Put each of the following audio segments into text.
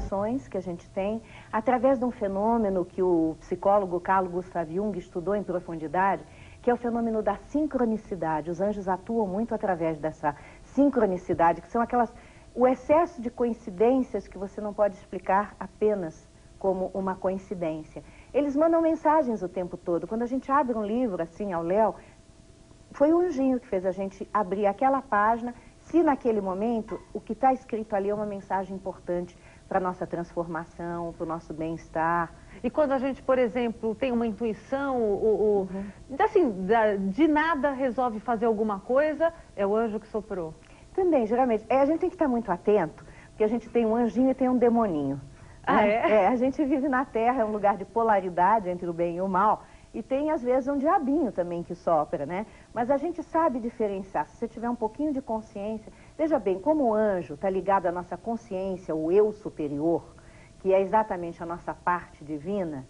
sensações que a gente tem, através de um fenômeno que o psicólogo Carl Gustav Jung estudou em profundidade, que é o fenômeno da sincronicidade. Os anjos atuam muito através dessa sincronicidade, que são o excesso de coincidências que você não pode explicar apenas como uma coincidência. Eles mandam mensagens o tempo todo. Quando a gente abre um livro, assim, ao léu, foi o anjinho que fez a gente abrir aquela página, se naquele momento o que está escrito ali é uma mensagem importante para a nossa transformação, para o nosso bem-estar. E quando a gente, por exemplo, tem uma intuição, assim, de nada resolve fazer alguma coisa, é o anjo que soprou? Também, geralmente. A gente tem que estar muito atento, porque a gente tem um anjinho e tem um demoninho. Ah, né? é? A gente vive na Terra, é um lugar de polaridade entre o bem e o mal, e tem, às vezes, um diabinho também que sopra, né? Mas a gente sabe diferenciar. Se você tiver um pouquinho de consciência... Veja bem, como o anjo está ligado à nossa consciência, o eu superior, que é exatamente a nossa parte divina,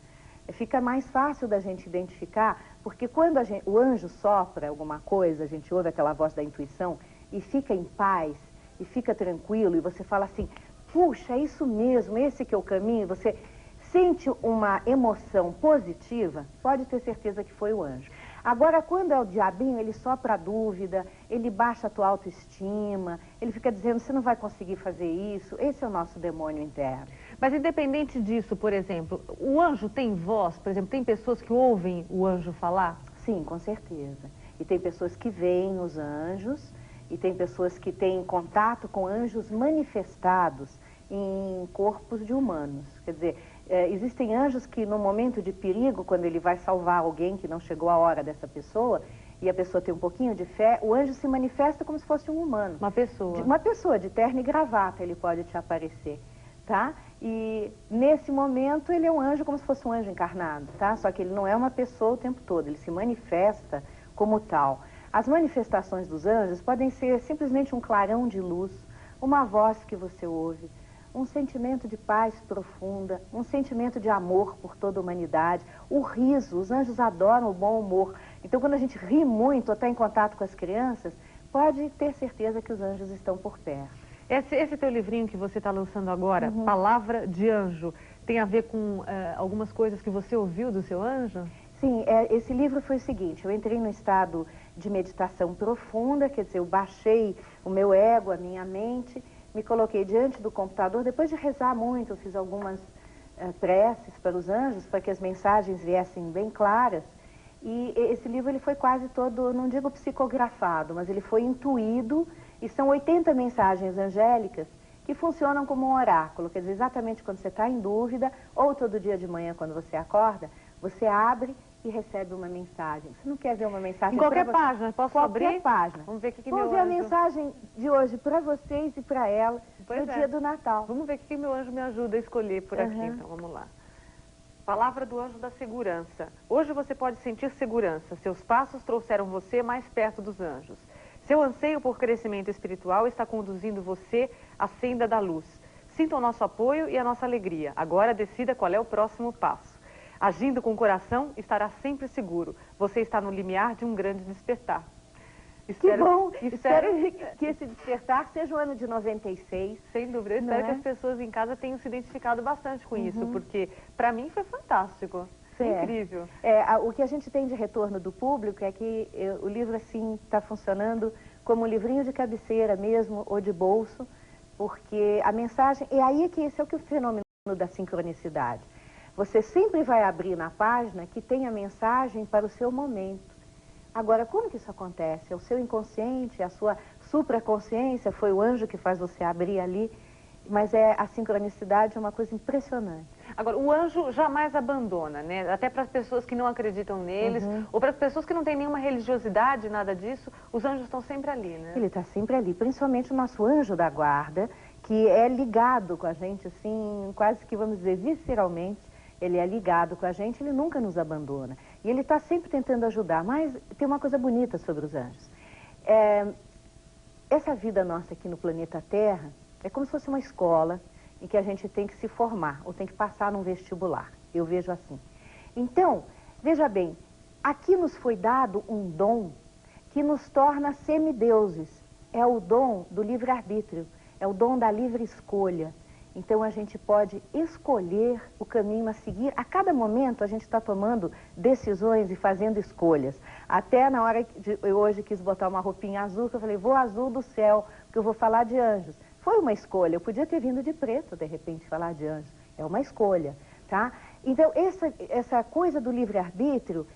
fica mais fácil da gente identificar, porque quando o anjo sopra alguma coisa, a gente ouve aquela voz da intuição, e fica em paz, e fica tranquilo, e você fala assim, puxa, é isso mesmo, esse que é o caminho, você sente uma emoção positiva, pode ter certeza que foi o anjo. Agora, quando é o diabinho, ele sopra a dúvida, ele baixa a tua autoestima, ele fica dizendo, você não vai conseguir fazer isso, esse é o nosso demônio interno. Mas independente disso, por exemplo, o anjo tem voz? Por exemplo, tem pessoas que ouvem o anjo falar? Sim, com certeza. E tem pessoas que veem os anjos, e tem pessoas que têm contato com anjos manifestados em corpos de humanos. Quer dizer, existem anjos que no momento de perigo, quando ele vai salvar alguém que não chegou a hora dessa pessoa, e a pessoa tem um pouquinho de fé, o anjo se manifesta como se fosse um humano. Uma pessoa. Uma pessoa, de terno e gravata, ele pode te aparecer, tá? E nesse momento ele é um anjo como se fosse um anjo encarnado, tá? Só que ele não é uma pessoa o tempo todo, ele se manifesta como tal. As manifestações dos anjos podem ser simplesmente um clarão de luz, uma voz que você ouve, um sentimento de paz profunda, um sentimento de amor por toda a humanidade, o riso. Os anjos adoram o bom humor. Então, quando a gente ri muito ou está em contato com as crianças, pode ter certeza que os anjos estão por perto. Esse teu livrinho que você está lançando agora, Palavra de Anjo, tem a ver com algumas coisas que você ouviu do seu anjo? Sim, esse livro foi o seguinte, eu entrei num estado de meditação profunda, quer dizer, eu baixei o meu ego, a minha mente, me coloquei diante do computador, depois de rezar muito, eu fiz algumas preces para os anjos, para que as mensagens viessem bem claras, e esse livro ele foi quase todo, não digo psicografado, mas ele foi intuído, e são 80 mensagens angélicas que funcionam como um oráculo, quer dizer, exatamente quando você está em dúvida, ou todo dia de manhã quando você acorda, você abre e recebe uma mensagem. Você não quer ver uma mensagem... Em qualquer página, posso abrir? Qualquer página. Vamos ver o que Vamos meu ver anjo... a mensagem de hoje para vocês e para ela Pois no é. dia do Natal. Vamos ver o que meu anjo me ajuda a escolher por aqui, então vamos lá. Palavra do anjo da segurança. Hoje você pode sentir segurança. Seus passos trouxeram você mais perto dos anjos. Seu anseio por crescimento espiritual está conduzindo você à senda da luz. Sinta o nosso apoio e a nossa alegria. Agora decida qual é o próximo passo. Agindo com o coração, estará sempre seguro. Você está no limiar de um grande despertar. Que bom! Espero que esse despertar seja o ano de 96. Sem dúvida. Eu espero que as pessoas em casa tenham se identificado bastante com isso, porque para mim foi fantástico. É incrível. O que a gente tem de retorno do público é que o livro, assim, está funcionando como um livrinho de cabeceira mesmo, ou de bolso, porque a mensagem... E aí que esse é o fenômeno da sincronicidade. Você sempre vai abrir na página que tem a mensagem para o seu momento. Agora, como que isso acontece? É o seu inconsciente, a sua supraconsciência, foi o anjo que faz você abrir ali, mas a sincronicidade é uma coisa impressionante. Agora, o anjo jamais abandona, né? Até para as pessoas que não acreditam neles, ou para as pessoas que não têm nenhuma religiosidade, nada disso, os anjos estão sempre ali, né? Ele está sempre ali, principalmente o nosso anjo da guarda, que é ligado com a gente, assim, quase que, vamos dizer, visceralmente. Ele é ligado com a gente, ele nunca nos abandona. E ele está sempre tentando ajudar. Mas tem uma coisa bonita sobre os anjos. Essa vida nossa aqui no planeta Terra é como se fosse uma escola em que a gente tem que se formar, ou tem que passar num vestibular. Eu vejo assim. Então, veja bem, aqui nos foi dado um dom que nos torna semideuses. É o dom do livre-arbítrio, é o dom da livre escolha. Então a gente pode escolher o caminho a seguir. A cada momento a gente está tomando decisões e fazendo escolhas. Até na hora de eu hoje quis botar uma roupinha azul, que eu falei, vou azul do céu, porque eu vou falar de anjos. Foi uma escolha, eu podia ter vindo de preto, de repente, falar de anjos. É uma escolha, tá? Então essa coisa do livre-arbítrio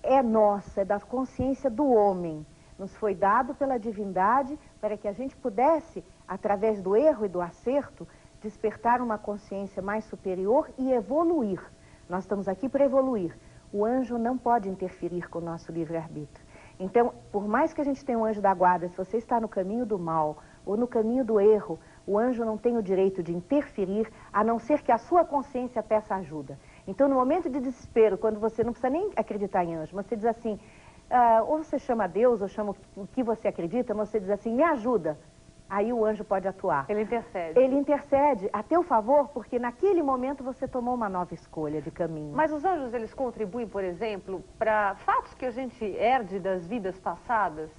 é nossa, é da consciência do homem. Nos foi dado pela divindade para que a gente pudesse, através do erro e do acerto, despertar uma consciência mais superior e evoluir. Nós estamos aqui para evoluir. O anjo não pode interferir com o nosso livre-arbítrio. Então, por mais que a gente tenha um anjo da guarda, se você está no caminho do mal ou no caminho do erro, o anjo não tem o direito de interferir, a não ser que a sua consciência peça ajuda. Então, no momento de desespero, quando você não precisa nem acreditar em anjo, você diz assim, ou você chama Deus, ou chama o que você acredita, mas você diz assim, me ajuda. Aí o anjo pode atuar. Ele intercede. Ele intercede a teu favor, porque naquele momento você tomou uma nova escolha de caminho. Mas os anjos, eles contribuem, por exemplo, para fatos que a gente herde das vidas passadas?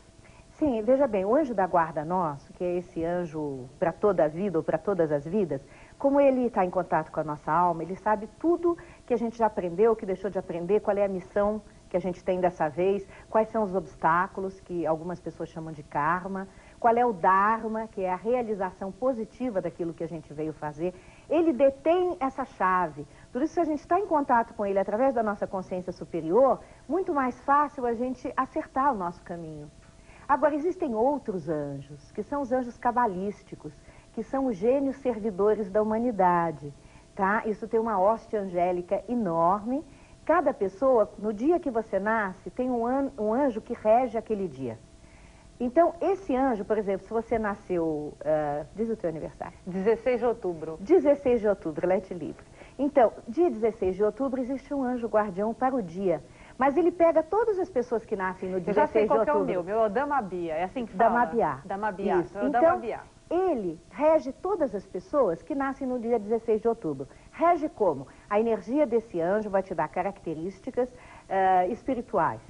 Sim, veja bem, o anjo da guarda nosso, que é esse anjo para toda a vida ou para todas as vidas, como ele está em contato com a nossa alma, ele sabe tudo que a gente já aprendeu, que deixou de aprender, qual é a missão que a gente tem dessa vez, quais são os obstáculos, que algumas pessoas chamam de karma, qual é o dharma, que é a realização positiva daquilo que a gente veio fazer. Ele detém essa chave. Por isso, se a gente está em contato com ele através da nossa consciência superior, muito mais fácil a gente acertar o nosso caminho. Agora, existem outros anjos, que são os anjos cabalísticos, que são os gênios servidores da humanidade, tá? Isso tem uma hoste angélica enorme. Cada pessoa, no dia que você nasce, tem um anjo que rege aquele dia. Então, esse anjo, por exemplo, se você nasceu, diz o teu aniversário. 16 de outubro. 16 de outubro, Lete Livre. Então, dia 16 de outubro existe um anjo guardião para o dia. Mas ele pega todas as pessoas que nascem no 16 de outubro. Eu já sei qual que é o meu é o Damabia, é assim que fala? Damabiá. Damabiá. Isso. Então, ele rege todas as pessoas que nascem no dia 16 de outubro. Rege como? A energia desse anjo vai te dar características espirituais.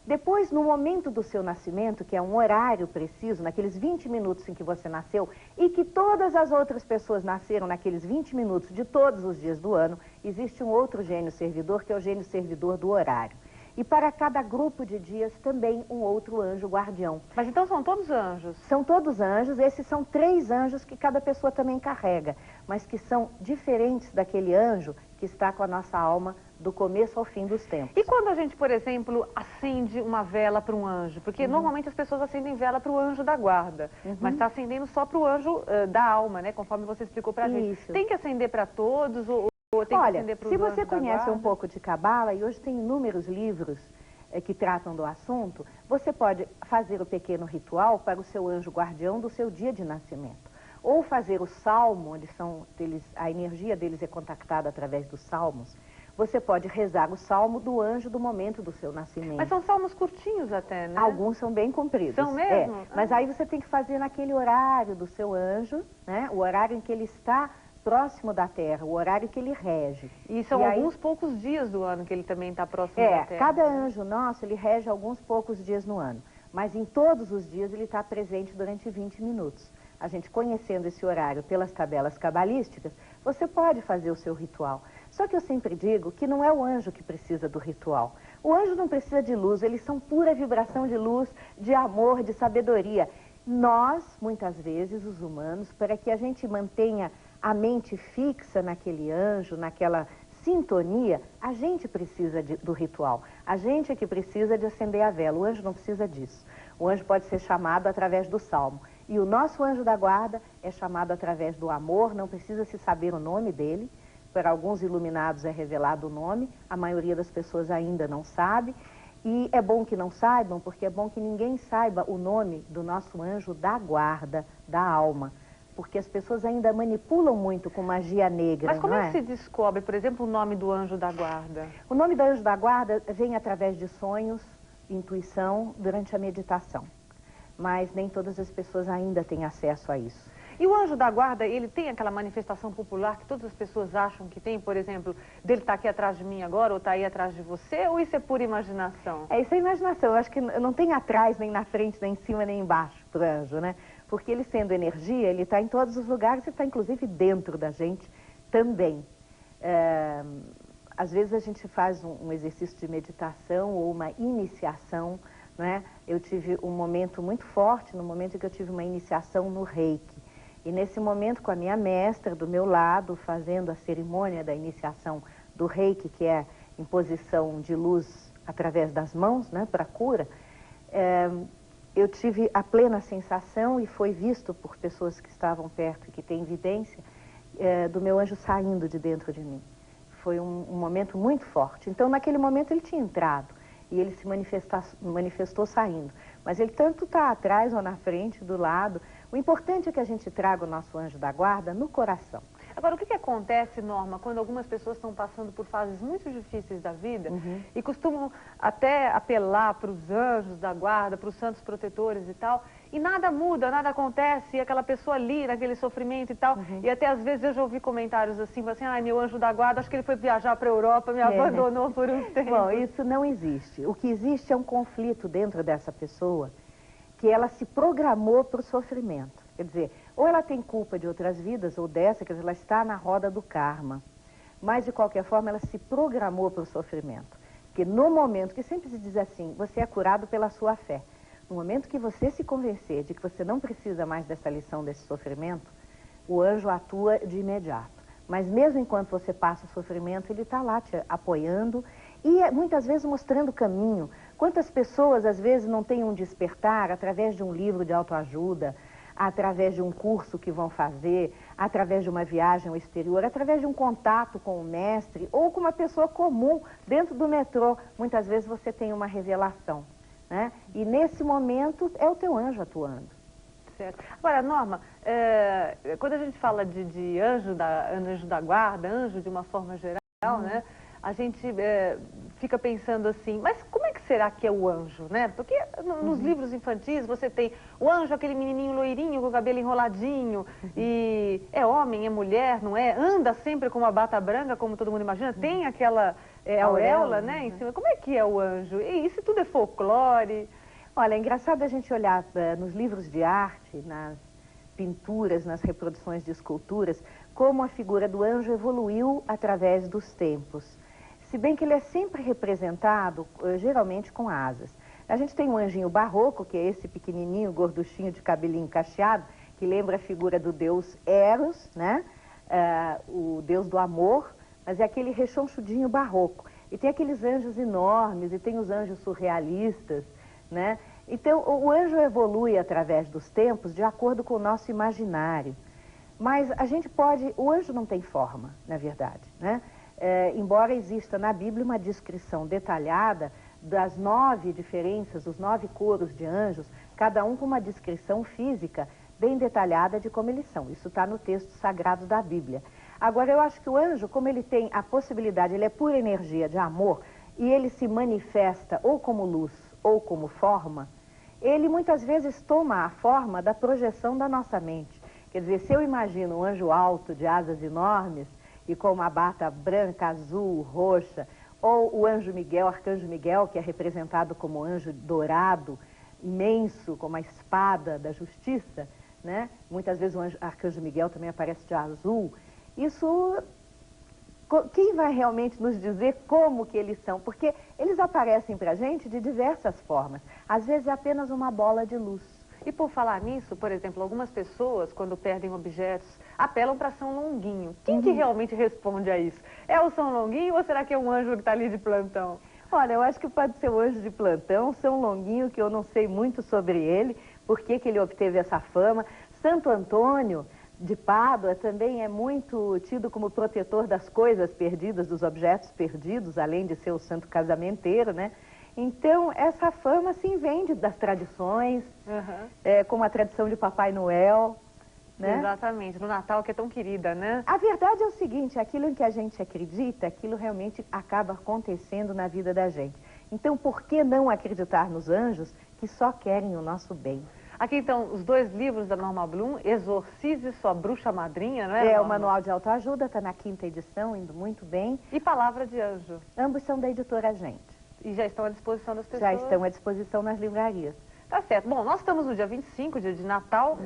Depois, no momento do seu nascimento, que é um horário preciso, naqueles 20 minutos em que você nasceu, e que todas as outras pessoas nasceram naqueles 20 minutos de todos os dias do ano, existe um outro gênio servidor, que é o gênio servidor do horário. E para cada grupo de dias, também um outro anjo guardião. Mas então são todos anjos? São todos anjos, esses são 3 anjos que cada pessoa também carrega, mas que são diferentes daquele anjo que está com a nossa alma do começo ao fim dos tempos. E quando a gente, por exemplo, acende uma vela para um anjo? Porque normalmente as pessoas acendem vela para o anjo da guarda, mas está acendendo só para o anjo da alma, né? Conforme você explicou para a gente. Isso. Tem que acender para todos ou tem Olha, que acender para os se anjos você da conhece guarda? um pouco de Cabala, e hoje tem inúmeros livros que tratam do assunto, você pode fazer o pequeno ritual para o seu anjo guardião do seu dia de nascimento. Ou fazer o salmo, a energia deles é contactada através dos salmos. Você pode rezar o salmo do anjo do momento do seu nascimento. Mas são salmos curtinhos até, né? Alguns são bem compridos. São mesmo? Mas aí você tem que fazer naquele horário do seu anjo, né? O horário em que ele está próximo da Terra, o horário que ele rege. E são alguns poucos dias do ano que ele também está próximo da Terra. Cada anjo nosso, ele rege alguns poucos dias no ano. Mas em todos os dias ele está presente durante 20 minutos. A gente conhecendo esse horário pelas tabelas cabalísticas, você pode fazer o seu ritual. Só que eu sempre digo que não é o anjo que precisa do ritual. O anjo não precisa de luz, eles são pura vibração de luz, de amor, de sabedoria. Nós, muitas vezes, os humanos, para que a gente mantenha a mente fixa naquele anjo, naquela sintonia, a gente precisa do ritual. A gente é que precisa de acender a vela. O anjo não precisa disso. O anjo pode ser chamado através do salmo. E o nosso anjo da guarda é chamado através do amor, não precisa se saber o nome dele. Para alguns iluminados é revelado o nome, a maioria das pessoas ainda não sabe. E é bom que não saibam, porque é bom que ninguém saiba o nome do nosso anjo da guarda, da alma. Porque as pessoas ainda manipulam muito com magia negra, Mas como não é que se descobre, por exemplo, o nome do anjo da guarda? O nome do anjo da guarda vem através de sonhos, intuição, durante a meditação. Mas nem todas as pessoas ainda têm acesso a isso. E o anjo da guarda, ele tem aquela manifestação popular que todas as pessoas acham que tem, por exemplo, dele estar aqui atrás de mim agora ou está aí atrás de você, ou isso é pura imaginação? Isso é imaginação. Eu acho que não tem atrás, nem na frente, nem em cima, nem embaixo pro anjo, né? Porque ele sendo energia, ele está em todos os lugares e está inclusive dentro da gente também. Às vezes a gente faz um exercício de meditação ou uma iniciação, né? Eu tive um momento muito forte, no momento em que eu tive uma iniciação no Reiki. E nesse momento, com a minha mestra do meu lado, fazendo a cerimônia da iniciação do Reiki, que é imposição de luz através das mãos, né, para cura, eu tive a plena sensação, e foi visto por pessoas que estavam perto e que têm evidência, do meu anjo saindo de dentro de mim. Foi um momento muito forte. Então, naquele momento, ele tinha entrado e ele se manifestou saindo. Mas ele tanto está atrás ou na frente, do lado. O importante é que a gente traga o nosso anjo da guarda no coração. Agora, o que acontece, Norma, quando algumas pessoas estão passando por fases muito difíceis da vida e costumam até apelar para os anjos da guarda, para os santos protetores e tal, e nada muda, nada acontece, e aquela pessoa ali, naquele sofrimento e tal, e até às vezes eu já ouvi comentários assim, ai, meu anjo da guarda, acho que ele foi viajar para a Europa, me abandonou por um tempo. Bom, isso não existe. O que existe é um conflito dentro dessa pessoa, que ela se programou para o sofrimento. Quer dizer, ou ela tem culpa de outras vidas, ou dessa, quer dizer, ela está na roda do karma. Mas, de qualquer forma, ela se programou para o sofrimento. Porque no momento, que sempre se diz assim, você é curado pela sua fé. No momento que você se convencer de que você não precisa mais dessa lição, desse sofrimento, o anjo atua de imediato. Mas mesmo enquanto você passa o sofrimento, ele está lá te apoiando e muitas vezes mostrando o caminho. Quantas pessoas, às vezes, não têm um despertar através de um livro de autoajuda, através de um curso que vão fazer, através de uma viagem ao exterior, através de um contato com o mestre ou com uma pessoa comum dentro do metrô. Muitas vezes você tem uma revelação, né? E nesse momento é o teu anjo atuando. Certo. Agora, Norma, quando a gente fala de anjo da guarda, anjo de uma forma geral, né? A gente fica pensando assim, mas como é que será que é o anjo, né? Porque nos livros infantis você tem o anjo, aquele menininho loirinho com o cabelo enroladinho, e é homem, é mulher, não é? Anda sempre com uma bata branca, como todo mundo imagina, tem aquela auréola, né, em cima. Como é que é o anjo? E isso tudo é folclore? Olha, é engraçado a gente olhar nos livros de arte, nas pinturas, nas reproduções de esculturas, como a figura do anjo evoluiu através dos tempos. Se bem que ele é sempre representado, geralmente, com asas. A gente tem um anjinho barroco, que é esse pequenininho, gorduchinho, de cabelinho cacheado, que lembra a figura do deus Eros, né? O deus do amor, mas é aquele rechonchudinho barroco. E tem aqueles anjos enormes, e tem os anjos surrealistas, né? Então, o anjo evolui através dos tempos de acordo com o nosso imaginário. Mas a gente pode... O anjo não tem forma, na verdade, né? Embora exista na Bíblia uma descrição detalhada das 9 diferenças, os 9 coros de anjos, cada um com uma descrição física bem detalhada de como eles são. Isso está no texto sagrado da Bíblia. Agora, eu acho que o anjo, como ele tem a possibilidade, ele é pura energia de amor, e ele se manifesta ou como luz ou como forma, ele muitas vezes toma a forma da projeção da nossa mente. Quer dizer, se eu imagino um anjo alto de asas enormes e com uma bata branca, azul, roxa, ou o anjo Miguel, arcanjo Miguel, que é representado como anjo dourado, imenso, com uma espada da justiça, né? Muitas vezes o arcanjo Miguel também aparece de azul. Isso, quem vai realmente nos dizer como que eles são? Porque eles aparecem para a gente de diversas formas. Às vezes é apenas uma bola de luz. E por falar nisso, por exemplo, algumas pessoas, quando perdem objetos, apelam para São Longuinho. Quem que realmente responde a isso? É o São Longuinho ou será que é um anjo que está ali de plantão? Olha, eu acho que pode ser o anjo de plantão, São Longuinho, que eu não sei muito sobre ele, por que ele obteve essa fama. Santo Antônio de Pádua também é muito tido como protetor das coisas perdidas, dos objetos perdidos, além de ser o santo casamenteiro, né? Então, essa fama, assim, vem das tradições, como a tradição de Papai Noel, né? Exatamente, no Natal, que é tão querida, né? A verdade é o seguinte, aquilo em que a gente acredita, aquilo realmente acaba acontecendo na vida da gente. Então, por que não acreditar nos anjos que só querem o nosso bem? Aqui, então, os 2 livros da Norma Blum, Exorcize Sua Bruxa Madrinha, não é? É, o Manual de Autoajuda, está na 5ª edição, indo muito bem. E Palavra de Anjo. Ambos são da editora Gente. E já estão à disposição das pessoas? Já estão à disposição nas livrarias. Tá certo. Bom, nós estamos no dia 25, dia de Natal,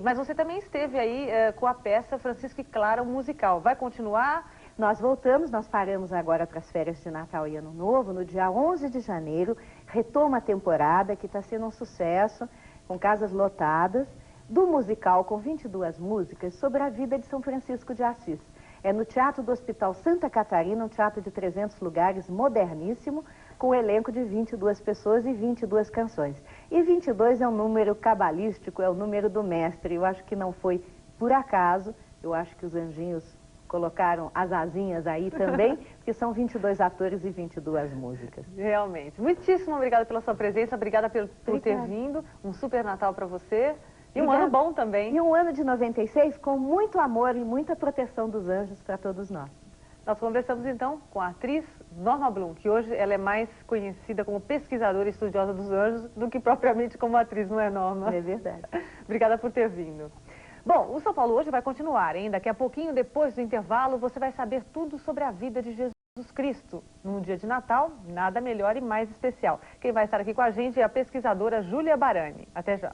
mas você também esteve aí com a peça Francisco e Clara, um musical. Vai continuar? Nós voltamos, nós paramos agora para as férias de Natal e Ano Novo, no dia 11 de janeiro, retoma a temporada que está sendo um sucesso, com casas lotadas, do musical com 22 músicas sobre a vida de São Francisco de Assis. É no Teatro do Hospital Santa Catarina, um teatro de 300 lugares, moderníssimo, com um elenco de 22 pessoas e 22 canções. E 22 é um número cabalístico, é o número do mestre. Eu acho que não foi por acaso, eu acho que os anjinhos colocaram as asinhas aí também, porque são 22 atores e 22 músicas. Realmente. Muitíssimo obrigada pela sua presença, obrigada por ter vindo. Um super Natal para você. E um ano bom também. E um ano de 96 com muito amor e muita proteção dos anjos para todos nós. Nós conversamos então com a atriz Norma Blum, que hoje ela é mais conhecida como pesquisadora e estudiosa dos anjos do que propriamente como atriz, não é, Norma? É verdade. Obrigada por ter vindo. Bom, o São Paulo hoje vai continuar, hein? Daqui a pouquinho, depois do intervalo, você vai saber tudo sobre a vida de Jesus Cristo. Num dia de Natal, nada melhor e mais especial. Quem vai estar aqui com a gente é a pesquisadora Júlia Barani. Até já.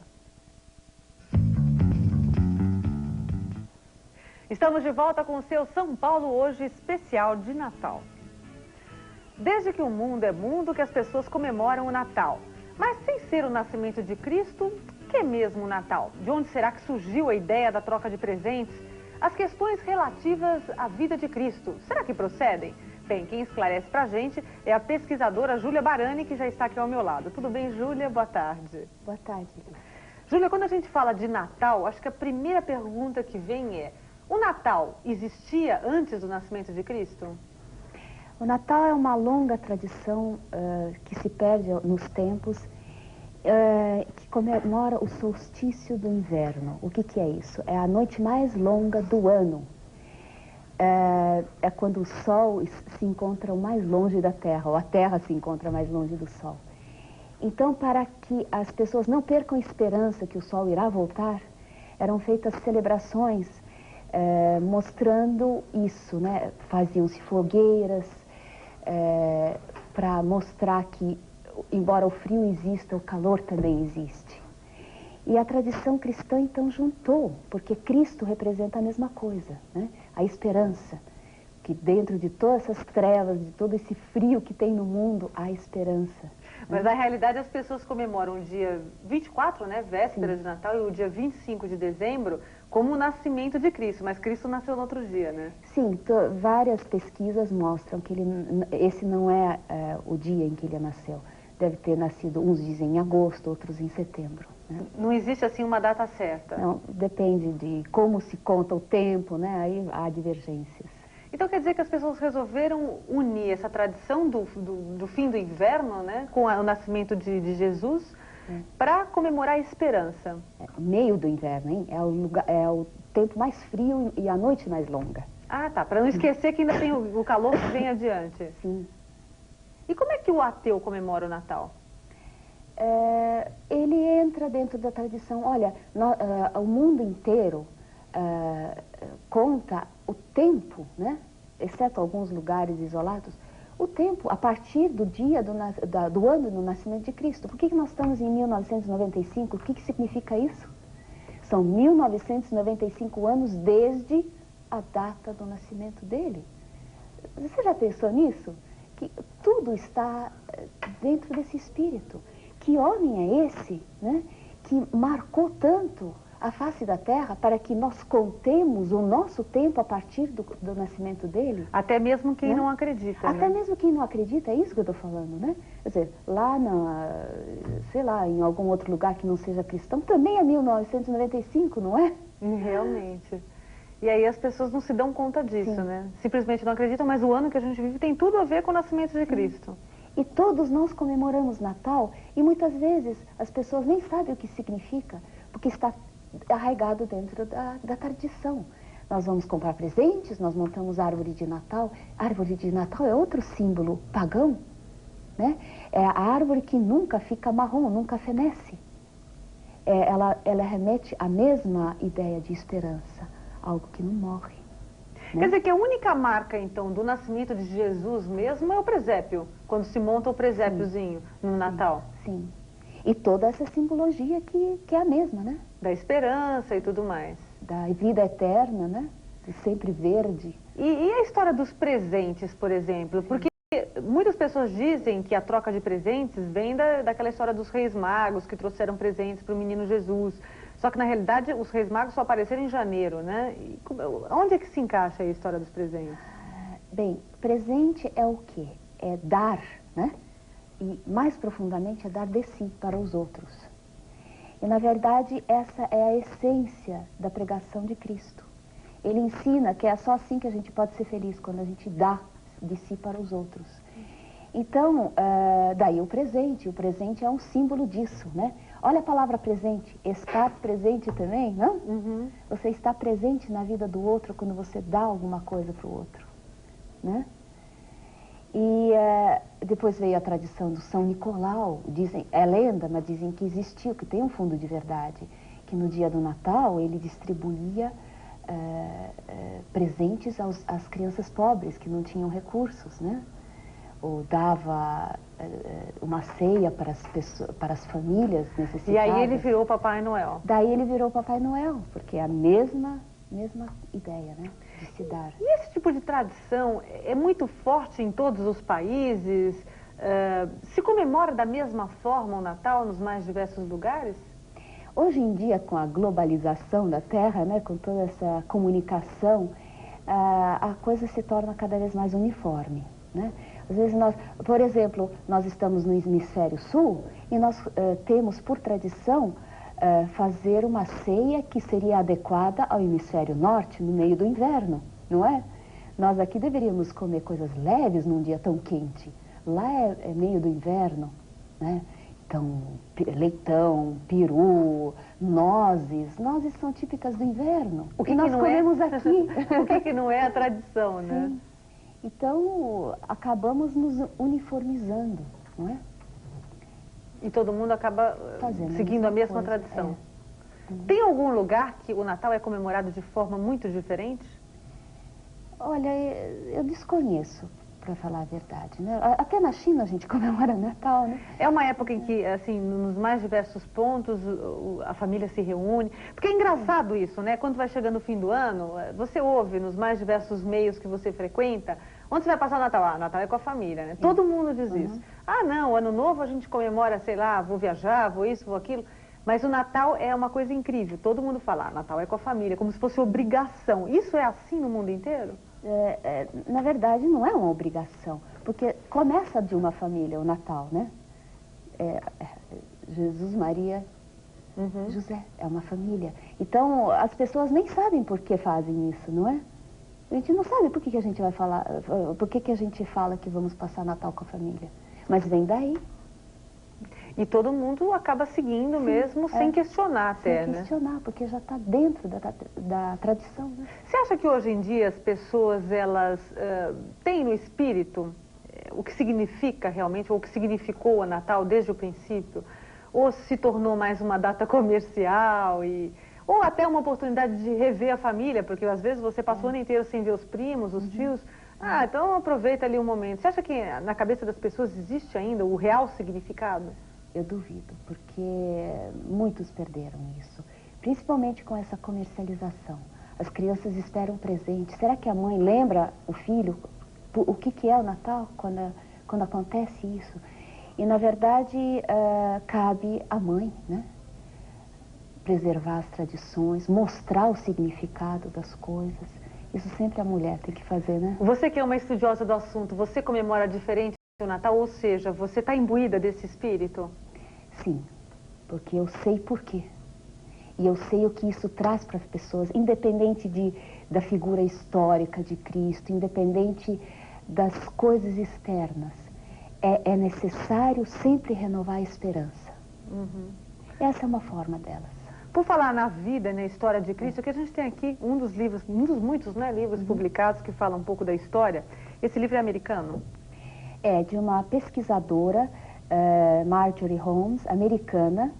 Estamos de volta com o seu São Paulo hoje especial de Natal. Desde que o mundo é mundo que as pessoas comemoram o Natal. Mas sem ser o nascimento de Cristo, o que é mesmo o Natal? De onde será que surgiu a ideia da troca de presentes? As questões relativas à vida de Cristo, será que procedem? Bem, quem esclarece pra gente é a pesquisadora Júlia Barani, que já está aqui ao meu lado. Tudo bem, Júlia? Boa tarde. Boa tarde. Júlia, quando a gente fala de Natal, acho que a primeira pergunta que vem é: o Natal existia antes do nascimento de Cristo? O Natal é uma longa tradição que se perde nos tempos, que comemora o solstício do inverno. O que é isso? É a noite mais longa do ano. É quando o Sol se encontra o mais longe da Terra, ou a Terra se encontra mais longe do Sol. Então, para que as pessoas não percam a esperança que o Sol irá voltar, eram feitas celebrações mostrando isso, né? Faziam-se fogueiras para mostrar que, embora o frio exista, o calor também existe. E a tradição cristã então juntou, porque Cristo representa a mesma coisa, né? A esperança, que dentro de todas essas trevas, de todo esse frio que tem no mundo, há esperança. Mas na realidade as pessoas comemoram o dia 24, né, véspera de Natal, e o dia 25 de dezembro como o nascimento de Cristo, mas Cristo nasceu no outro dia, né? Sim, várias pesquisas mostram que esse não é o dia em que ele nasceu. Deve ter nascido, uns dizem em agosto, outros em setembro. Né? Não existe assim uma data certa? Não, depende de como se conta o tempo, né? Aí há divergências. Então quer dizer que as pessoas resolveram unir essa tradição do fim do inverno, né, com o nascimento de Jesus, para comemorar a esperança. Meio do inverno, hein? É o tempo mais frio e a noite mais longa. Ah, tá. Para não esquecer que ainda tem o calor que vem adiante. Sim. E como é que o ateu comemora o Natal? Ele entra dentro da tradição. Olha, o mundo inteiro conta o tempo, né? Exceto alguns lugares isolados, o tempo a partir do dia do ano do nascimento de Cristo. Por que nós estamos em 1995? O que significa isso? São 1995 anos desde a data do nascimento dele. Você já pensou nisso? Que tudo está dentro desse espírito. Que homem é esse, né, que marcou tanto a face da Terra para que nós contemos o nosso tempo a partir do nascimento dele? Até mesmo quem não acredita. Até né? mesmo quem não acredita, é isso que eu estou falando, né? Quer dizer, lá sei lá, em algum outro lugar que não seja cristão, também é 1995, não é? Realmente. E aí as pessoas não se dão conta disso, Sim. né? Simplesmente não acreditam, mas o ano que a gente vive tem tudo a ver com o nascimento de Cristo. E todos nós comemoramos Natal e muitas vezes as pessoas nem sabem o que significa, porque está arraigado dentro da tradição. Nós vamos comprar presentes, nós montamos árvore de Natal. Árvore de Natal é outro símbolo pagão, né? É a árvore que nunca fica marrom, nunca fenece. Ela remete à mesma ideia de esperança, algo que não morre. Quer dizer que a única marca, então, do nascimento de Jesus mesmo é o presépio, quando se monta o presépiozinho no Natal. Sim. E toda essa simbologia que é a mesma, né? Da esperança e tudo mais. Da vida eterna, né? De sempre verde. E a história dos presentes, por exemplo? Porque muitas pessoas dizem que a troca de presentes vem daquela história dos reis magos que trouxeram presentes para o menino Jesus. Só que, na realidade, os reis magos só apareceram em janeiro, né? Onde é que se encaixa a história dos presentes? Bem, presente é o quê? É dar, né? E, mais profundamente, é dar de si para os outros. E, na verdade, essa é a essência da pregação de Cristo. Ele ensina que é só assim que a gente pode ser feliz, quando a gente dá de si para os outros. Então, daí o presente é um símbolo disso, né? Olha a palavra presente, estar presente também, não? Uhum. Você está presente na vida do outro quando você dá alguma coisa para o outro, né? E depois veio a tradição do São Nicolau, dizem, é lenda, mas dizem que existiu, que tem um fundo de verdade, que no dia do Natal ele distribuía presentes às crianças pobres que não tinham recursos, né? Ou dava uma ceia para as famílias necessitadas. E aí ele virou Papai Noel. Daí ele virou Papai Noel, porque é a mesma ideia, né? De se dar. E esse tipo de tradição é muito forte em todos os países? Se comemora da mesma forma o Natal nos mais diversos lugares? Hoje em dia, com a globalização da Terra, né, com toda essa comunicação, a coisa se torna cada vez mais uniforme, né? Às vezes por exemplo, nós estamos no hemisfério sul e nós temos por tradição fazer uma ceia que seria adequada ao hemisfério norte no meio do inverno, não é? Nós aqui deveríamos comer coisas leves num dia tão quente. Lá é meio do inverno, né? Então, leitão, peru, nozes são típicas do inverno. O que nós comemos aqui? O que não é a tradição, né? Sim. Então, acabamos nos uniformizando, não é? E todo mundo acaba seguindo a mesma tradição. Tem algum lugar que o Natal é comemorado de forma muito diferente? Olha, eu desconheço, para falar a verdade, né? Até na China a gente comemora Natal, né? É uma época em que, assim, nos mais diversos pontos, a família se reúne. Porque é engraçado isso, né? Quando vai chegando o fim do ano, você ouve nos mais diversos meios que você frequenta, onde você vai passar o Natal? Ah, Natal é com a família, né? Todo mundo diz isso. Ah, não, Ano Novo a gente comemora, sei lá, vou viajar, vou isso, vou aquilo. Mas o Natal é uma coisa incrível. Todo mundo fala, ah, Natal é com a família, como se fosse obrigação. Isso é assim no mundo inteiro? Na verdade, não é uma obrigação, porque começa de uma família o Natal, né? Jesus, Maria, José, é uma família. Então, as pessoas nem sabem por que fazem isso, não é? A gente não sabe por que a gente vai falar, por que a gente fala que vamos passar Natal com a família. Mas vem daí. E todo mundo acaba seguindo mesmo, sem questionar até, sem questionar, porque já está dentro da tradição, né? Você acha que hoje em dia as pessoas, elas têm no espírito o que significa realmente, ou o que significou o Natal desde o princípio? Ou se tornou mais uma data comercial, ou até uma oportunidade de rever a família, porque às vezes você passou o ano inteiro sem ver os primos, os tios. Ah, então aproveita ali um momento. Você acha que na cabeça das pessoas existe ainda o real significado? Eu duvido, porque muitos perderam isso, principalmente com essa comercialização. As crianças esperam presente. Será que a mãe lembra o filho o que é o Natal quando acontece isso? E, na verdade, cabe à mãe, né? Preservar as tradições, mostrar o significado das coisas. Isso sempre a mulher tem que fazer, né? Você que é uma estudiosa do assunto, você comemora diferente o Natal, ou seja, você está imbuída desse espírito? Sim, porque eu sei por quê. E eu sei o que isso traz para as pessoas, independente da figura histórica de Cristo, independente das coisas externas. É necessário sempre renovar a esperança. Essa é uma forma delas. Por falar na vida e na história de Cristo, que a gente tem aqui um dos muitos, né, livros publicados que falam um pouco da história. Esse livro é americano? É de uma pesquisadora, Marjorie Holmes, americana,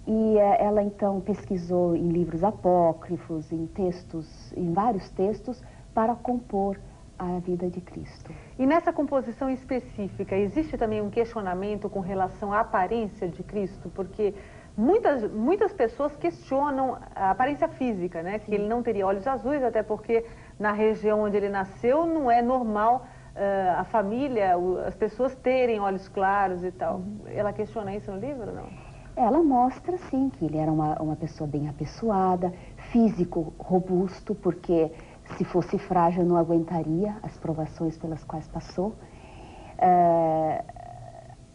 e ela então pesquisou em livros apócrifos, em vários textos, para compor a vida de Cristo. E nessa composição específica, existe também um questionamento com relação à aparência de Cristo? Porque muitas pessoas questionam a aparência física, né? Que ele não teria olhos azuis, até porque na região onde ele nasceu não é normal a família, as pessoas terem olhos claros e tal. Ela questiona isso no livro, não? Ela mostra, sim, que ele era uma pessoa bem apessoada, físico robusto, porque se fosse frágil não aguentaria as provações pelas quais passou.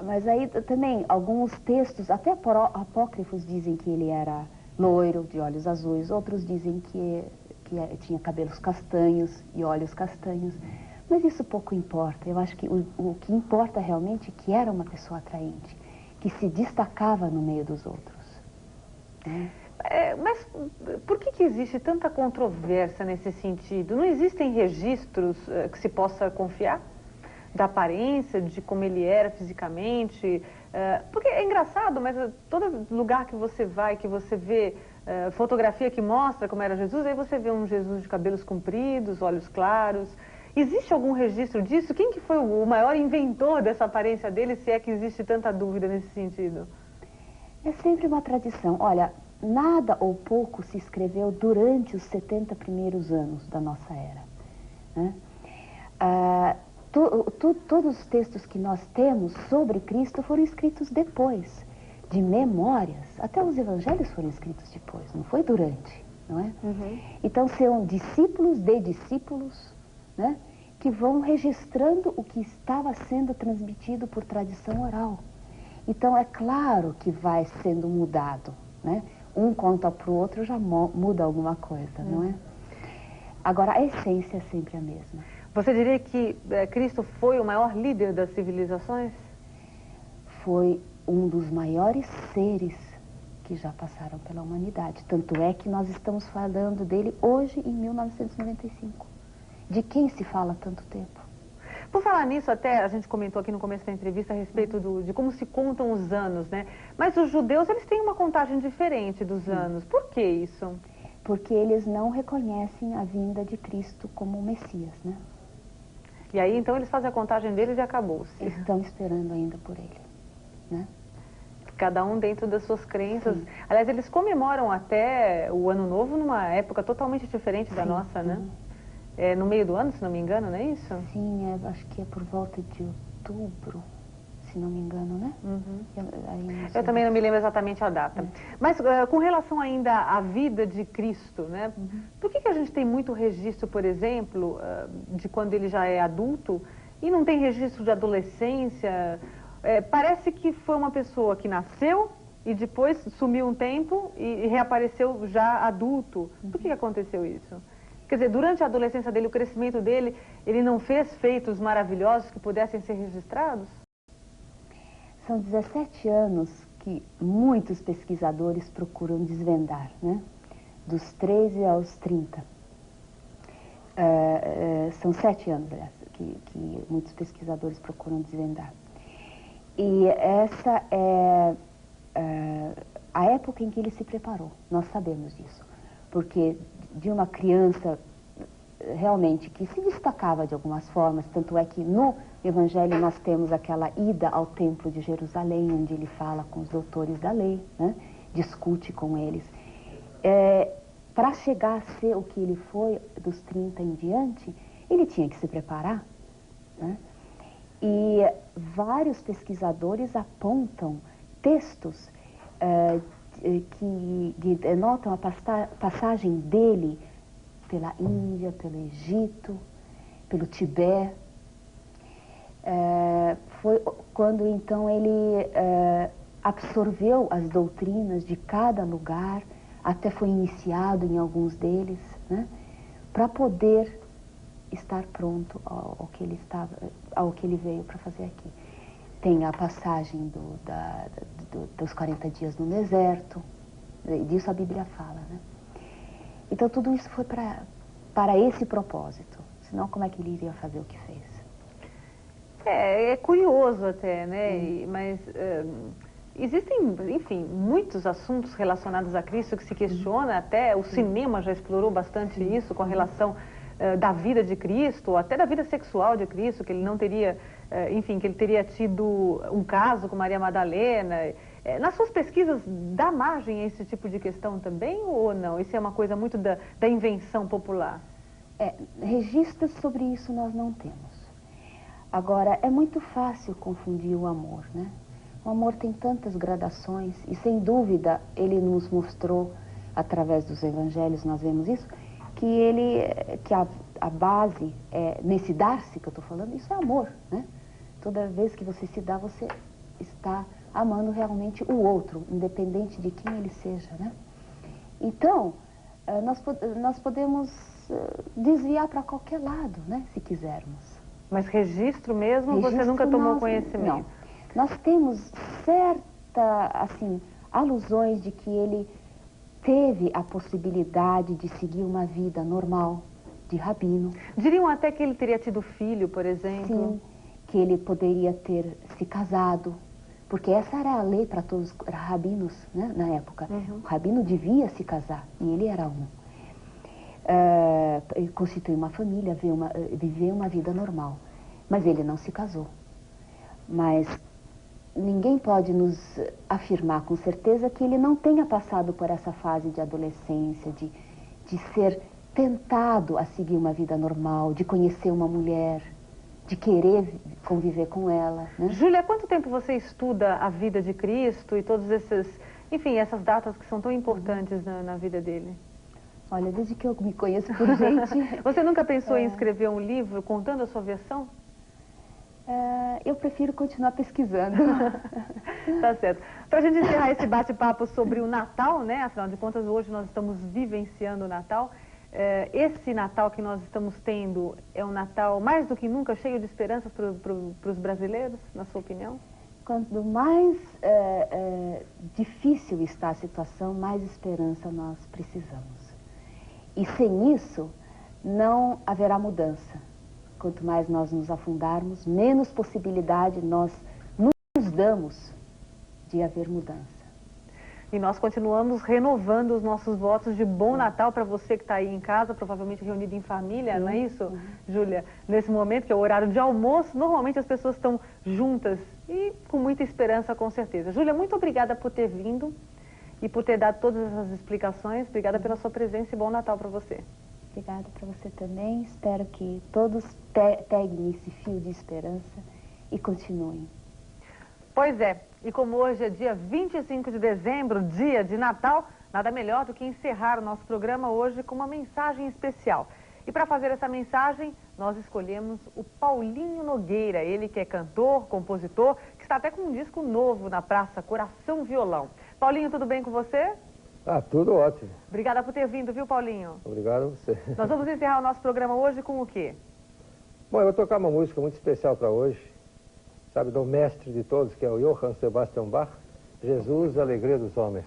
Mas aí também alguns textos, até apócrifos, dizem que ele era loiro, de olhos azuis, outros dizem que tinha cabelos castanhos e olhos castanhos. Mas isso pouco importa. Eu acho que o que importa realmente é que era uma pessoa atraente, que se destacava no meio dos outros. Mas por que existe tanta controvérsia nesse sentido? Não existem registros que se possa confiar? Da aparência, de como ele era fisicamente? Porque é engraçado, mas todo lugar que você vai, que você vê fotografia que mostra como era Jesus, aí você vê um Jesus de cabelos compridos, olhos claros. Existe algum registro disso? Quem que foi o maior inventor dessa aparência dele, se é que existe tanta dúvida nesse sentido? É sempre uma tradição. Olha, nada ou pouco se escreveu durante os 70 primeiros anos da nossa era, né? Todos os textos que nós temos sobre Cristo foram escritos depois, de memórias. Até os evangelhos foram escritos depois, não foi durante, não é? Então são discípulos de discípulos, né, que vão registrando o que estava sendo transmitido por tradição oral. Então é claro que vai sendo mudado, né? Um conta para o outro, já muda alguma coisa, não é? Agora a essência é sempre a mesma. Você diria que Cristo foi o maior líder das civilizações? Foi um dos maiores seres que já passaram pela humanidade. Tanto é que nós estamos falando dele hoje, em 1995. De quem se fala há tanto tempo? Por falar nisso, até a gente comentou aqui no começo da entrevista a respeito de como se contam os anos, né? Mas os judeus, eles têm uma contagem diferente dos anos. Por que isso? Porque eles não reconhecem a vinda de Cristo como o Messias, né? E aí, então, eles fazem a contagem deles e acabou-se. Estão esperando ainda por ele, né? Cada um dentro das suas crenças. Sim. Aliás, eles comemoram até o Ano Novo numa época totalmente diferente da nossa, né? É no meio do ano, se não me engano, não é isso? Sim, acho que é por volta de outubro, se não me engano, né? Eu também não me lembro exatamente a data. Mas com relação ainda à vida de Cristo, né? Por que a gente tem muito registro, por exemplo, de quando ele já é adulto e não tem registro de adolescência? Parece que foi uma pessoa que nasceu e depois sumiu um tempo e reapareceu já adulto. Por que aconteceu isso? Quer dizer, durante a adolescência dele, o crescimento dele, ele não fez feitos maravilhosos que pudessem ser registrados? São 17 anos que muitos pesquisadores procuram desvendar, né? Dos 13 aos 30. São 7 anos, aliás, que muitos pesquisadores procuram desvendar. E essa é a época em que ele se preparou, nós sabemos disso. Porque de uma criança realmente que se destacava de algumas formas, tanto é que no Evangelho nós temos aquela ida ao Templo de Jerusalém, onde ele fala com os doutores da lei, né? Discute com eles. Para chegar a ser o que ele foi dos 30 em diante, ele tinha que se preparar, né? E vários pesquisadores apontam textos que denotam a passagem dele pela Índia, pelo Egito, pelo Tibete. Foi quando então ele absorveu as doutrinas de cada lugar, até foi iniciado em alguns deles, né, para poder estar pronto ao que ele veio para fazer aqui. Tem a passagem dos 40 dias no deserto, disso a Bíblia fala, né? Então tudo isso foi para esse propósito, senão como é que ele iria fazer o que fez? É curioso até, né? Mas existem, enfim, muitos assuntos relacionados a Cristo que se questiona, até o cinema já explorou bastante isso com relação da vida de Cristo, ou até da vida sexual de Cristo, que ele não teria, enfim, que ele teria tido um caso com Maria Madalena. Nas suas pesquisas, dá margem a esse tipo de questão também ou não? Isso é uma coisa muito da invenção popular? Registros sobre isso nós não temos. Agora, é muito fácil confundir o amor, né? O amor tem tantas gradações e, sem dúvida, ele nos mostrou, através dos evangelhos, nós vemos isso, que a base, nesse dar-se que eu estou falando, isso é amor, né? Toda vez que você se dá, você está amando realmente o outro, independente de quem ele seja, né? Então, nós podemos desviar para qualquer lado, né? Se quisermos. Mas registro mesmo, você nunca tomou conhecimento? Não. Nós temos certa, assim, alusões de que ele teve a possibilidade de seguir uma vida normal, de rabino. Diriam até que ele teria tido filho, por exemplo? Sim, que ele poderia ter se casado, porque essa era a lei para todos os rabinos, né, na época. O rabino devia se casar, e ele era um. Constituir uma família, viver uma vida normal. Mas ele não se casou. Mas ninguém pode nos afirmar com certeza que ele não tenha passado por essa fase de adolescência, de ser tentado a seguir uma vida normal, de conhecer uma mulher, de querer conviver com ela, né? Júlia, há quanto tempo você estuda a vida de Cristo e todos esses, enfim, essas datas que são tão importantes na vida dele? Olha, desde que eu me conheço por gente... Você nunca pensou em escrever um livro contando a sua versão? Eu prefiro continuar pesquisando. Tá certo. Para a gente encerrar esse bate-papo sobre o Natal, né? Afinal de contas, hoje nós estamos vivenciando o Natal. Esse Natal que nós estamos tendo é um Natal mais do que nunca cheio de esperanças para os brasileiros, na sua opinião? Quanto mais difícil está a situação, mais esperança nós precisamos. E sem isso, não haverá mudança. Quanto mais nós nos afundarmos, menos possibilidade nós nos damos de haver mudança. E nós continuamos renovando os nossos votos de bom Natal para você que está aí em casa, provavelmente reunido em família, não é isso, Júlia? Nesse momento, que é o horário de almoço, normalmente as pessoas estão juntas e com muita esperança, com certeza. Júlia, muito obrigada por ter vindo e por ter dado todas essas explicações. Obrigada pela sua presença e bom Natal para você. Obrigada para você também. Espero que todos peguem esse fio de esperança e continuem. Pois é, e como hoje é dia 25 de dezembro, dia de Natal, nada melhor do que encerrar o nosso programa hoje com uma mensagem especial. E para fazer essa mensagem, nós escolhemos o Paulinho Nogueira, ele que é cantor, compositor, que está até com um disco novo na Praça Coração Violão. Paulinho, tudo bem com você? Tudo ótimo. Obrigada por ter vindo, viu, Paulinho? Obrigado a você. Nós vamos encerrar o nosso programa hoje com o quê? Bom, eu vou tocar uma música muito especial para hoje, sabe, do mestre de todos, que é o Johann Sebastian Bach, Jesus, a Alegria dos Homens.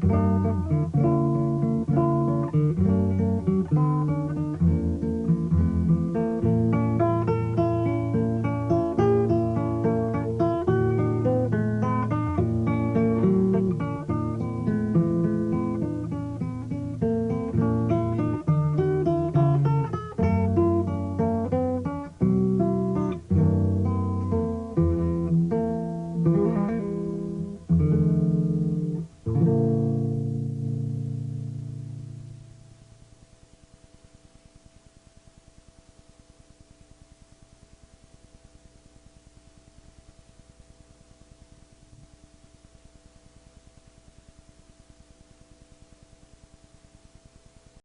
Música